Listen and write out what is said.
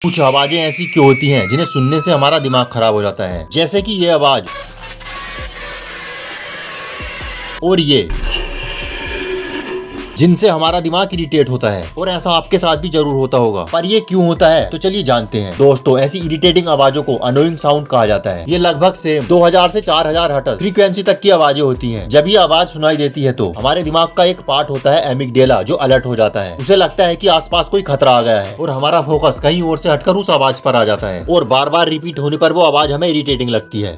कुछ आवाजें ऐसी क्यों होती हैं जिन्हें सुनने से हमारा दिमाग खराब हो जाता है, जैसे कि ये आवाज और ये, जिनसे हमारा दिमाग इरिटेट होता है। और ऐसा आपके साथ भी जरूर होता होगा, पर ये क्यों होता है तो चलिए जानते हैं। दोस्तों, ऐसी इरिटेटिंग आवाजों को अनोइंग साउंड कहा जाता है। ये लगभग से 2000 से 4000 हर्ट्ज फ्रीक्वेंसी तक की आवाजें होती हैं। जब ये आवाज सुनाई देती है तो हमारे दिमाग का एक पार्ट होता है एमिगडेला, जो अलर्ट हो जाता है। उसे लगता है कि आसपास कोई खतरा आ गया है और हमारा फोकस कहीं और से हटकर उस आवाज पर आ जाता है और बार बार रिपीट होने पर वो आवाज हमें इरिटेटिंग लगती है।